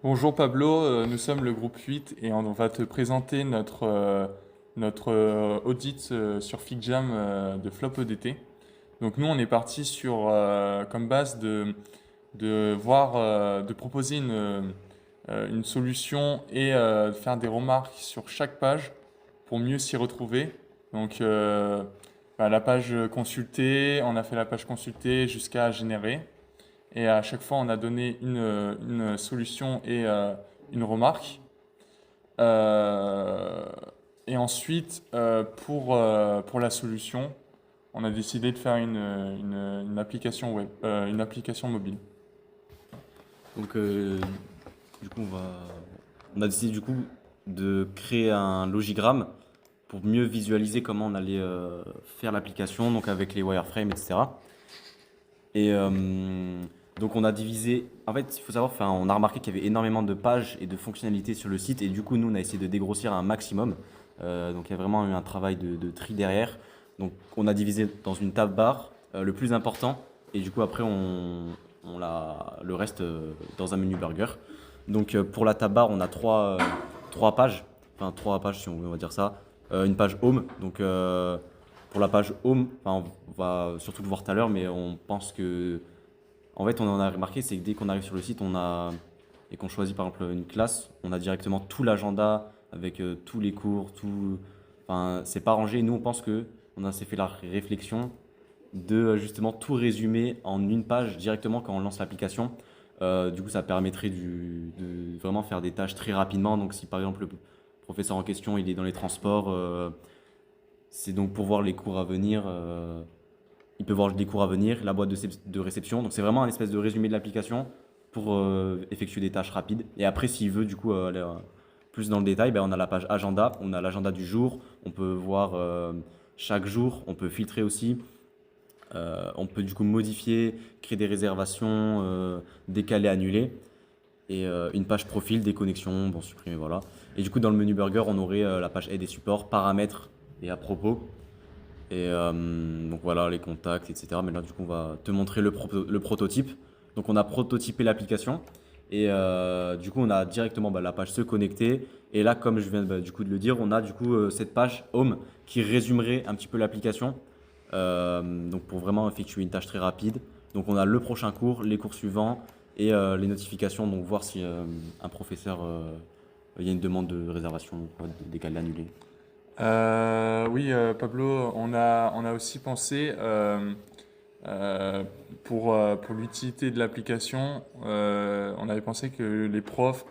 Bonjour Pablo, nous sommes le groupe 8 et on va te présenter notre audit sur FigJam de Flop EDT. Donc nous on est parti sur comme base de proposer une solution et faire des remarques sur chaque page pour mieux s'y retrouver. Donc la page consultée, on a fait la page consultée jusqu'à générer. Et à chaque fois, on a donné une solution et une remarque. Euh, et ensuite, pour la solution, on a décidé de faire une application web, une application mobile. Donc, du coup, on a décidé du coup de créer un logigramme pour mieux visualiser comment on allait faire l'application, donc avec les wireframes, etc. Et donc, on a divisé. En fait, il faut savoir, enfin, on a remarqué qu'il y avait énormément de pages et de fonctionnalités sur le site, et du coup, nous, on a essayé de dégrossir un maximum. Donc, il y a vraiment eu un travail de tri derrière. Donc, on a divisé dans une tab bar le plus important, et du coup, après, le reste dans un menu burger. Donc, pour la tab bar, on a trois pages, enfin, trois pages si on va dire ça. Une page home, donc pour la page home, enfin, on va surtout le voir tout à l'heure, mais on pense que en fait, on en a remarqué, c'est que dès qu'on arrive sur le site, et qu'on choisit par exemple une classe, on a directement tout l'agenda avec tous les cours, tout. Enfin, c'est pas rangé. Nous, on pense que s'est fait la réflexion de justement tout résumer en une page directement quand on lance l'application. Du coup, ça permettrait de vraiment faire des tâches très rapidement. Donc, si par exemple le professeur en question il est dans les transports, c'est donc pour voir les cours à venir. Il peut voir des cours à venir, la boîte de réception. Donc c'est vraiment un espèce de résumé de l'application pour effectuer des tâches rapides. Et après, s'il veut du coup aller plus dans le détail, ben, on a la page agenda, on a l'agenda du jour, on peut voir chaque jour, on peut filtrer aussi, on peut du coup modifier, créer des réservations, décaler, annuler. Et une page profil, des connexions, bon supprimer, voilà. Et du coup dans le menu burger, on aurait la page aide et support, paramètres et à propos. Et donc voilà, les contacts, etc. Mais là, du coup, on va te montrer le prototype. Donc, on a prototypé l'application. Et du coup, on a directement la page se connecter. Et là, comme je viens du coup de le dire, on a du coup cette page home qui résumerait un petit peu l'application. Donc, pour vraiment effectuer une tâche très rapide. Donc, on a le prochain cours, les cours suivants et les notifications. Donc, voir si un professeur, il y a une demande de réservation, quoi, de décalé, annulé. Oui, Pablo, on a aussi pensé pour l'utilité de l'application, on avait pensé que les profs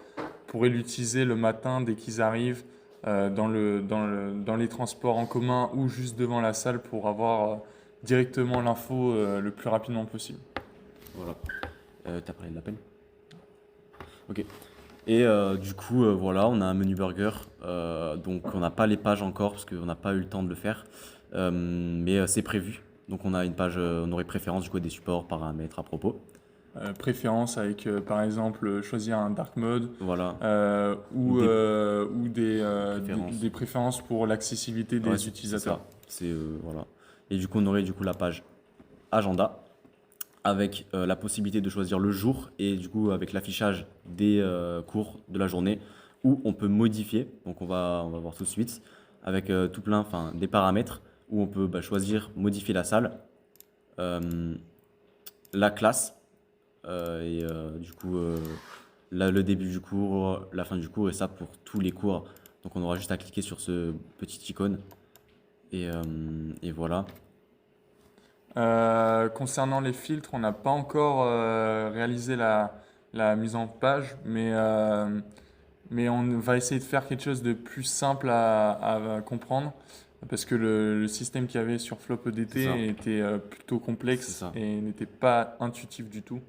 pourraient l'utiliser le matin dès qu'ils arrivent dans les transports en commun ou juste devant la salle pour avoir directement l'info le plus rapidement possible. Voilà. T'as parlé de l'appel? Ok. Et du coup, voilà, on a un menu burger. Donc, on n'a pas les pages encore parce qu'on n'a pas eu le temps de le faire. Mais c'est prévu. Donc, on a une page, on aurait préférence du coup des supports, paramètres à propos. Préférence avec par exemple choisir un dark mode Voilà. Des ou préférences. des préférences pour l'accessibilité Ouais, des c'est utilisateurs. ça. C'est voilà. Et du coup, on aurait du coup la page agenda avec la possibilité de choisir le jour et du coup avec l'affichage des cours de la journée où on peut modifier. Donc on va voir tout de suite avec tout plein, enfin des paramètres où on peut choisir, modifier la salle, euh, la classe et du coup le début du cours, la fin du cours et ça pour tous les cours. Donc on aura juste à cliquer sur ce petit icône et voilà. Concernant les filtres, on n'a pas encore réalisé la mise en page, mais on va essayer de faire quelque chose de plus simple à comprendre, parce que le système qu'il y avait sur Flop C'est ça. EDT était plutôt C'est complexe ça. et n'était pas intuitif du tout.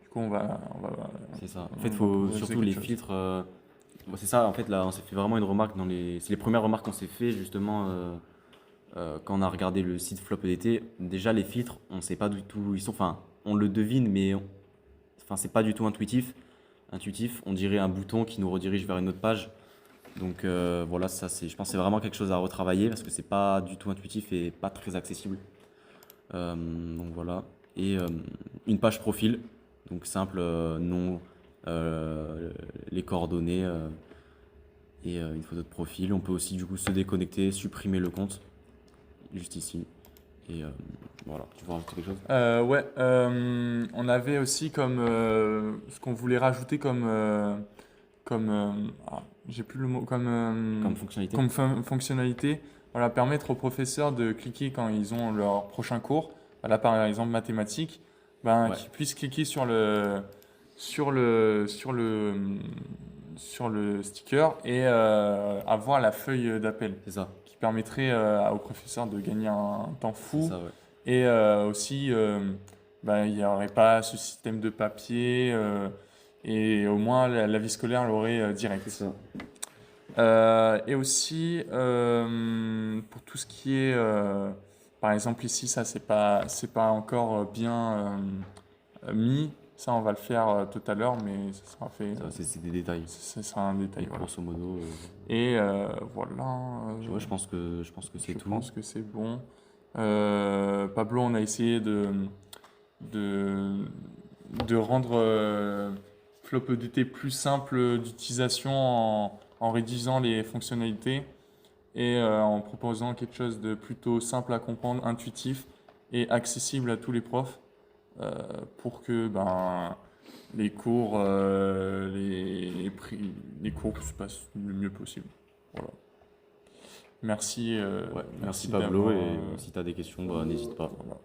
Du coup, C'est ça. En fait, il on va faut proposer surtout quelque les chose. filtres. C'est ça, en fait, là, on s'est fait vraiment une remarque C'est les premières remarques qu'on s'est fait, justement, quand on a regardé le site Flop d'été. Déjà, les filtres, on sait pas du tout. Enfin, on le devine, mais enfin, c'est pas du tout intuitif. On dirait un bouton qui nous redirige vers une autre page. Donc, voilà, je pense que c'est vraiment quelque chose à retravailler parce que c'est pas du tout intuitif et pas très accessible. Donc voilà. Et une page profil, donc simple, nom, les coordonnées et une photo de profil. On peut aussi du coup se déconnecter, supprimer le compte, juste ici. Et voilà, tu veux rajouter quelque chose? Ouais, on avait aussi comme ce qu'on voulait rajouter j'ai plus le mot, Comme fonctionnalité? fonctionnalité, voilà, permettre aux professeurs de cliquer quand ils ont leur prochain cours, voilà, par exemple mathématiques, ben, Ouais, qu'ils puissent cliquer sur le, sur le, sur le sticker et avoir la feuille d'appel c'est ça. qui permettrait aux professeurs de gagner un temps C'est fou ça, ouais. et aussi ben, il n'y aurait pas ce système de papier et au moins la vie scolaire l'aurait C'est direct. ça. Et aussi, pour tout ce qui est, par exemple ici, ça c'est pas encore bien mis. Ça, on va le faire tout à l'heure, mais ça sera fait, C'est des détails. ça sera un Mais détail, voilà. grosso modo, Et voilà, tu vois, je pense que c'est je tout. pense que c'est bon. Pablo, on a essayé de, de rendre FlopEDT plus simple d'utilisation en réduisant les fonctionnalités et en proposant quelque chose de plutôt simple à comprendre, intuitif et accessible à tous les profs euh, pour que ben, les cours, les cours se passent le mieux possible. Voilà. Merci, Ouais, merci merci Pablo, d'avoir. et si tu as des questions, bah, n'hésite pas. Voilà.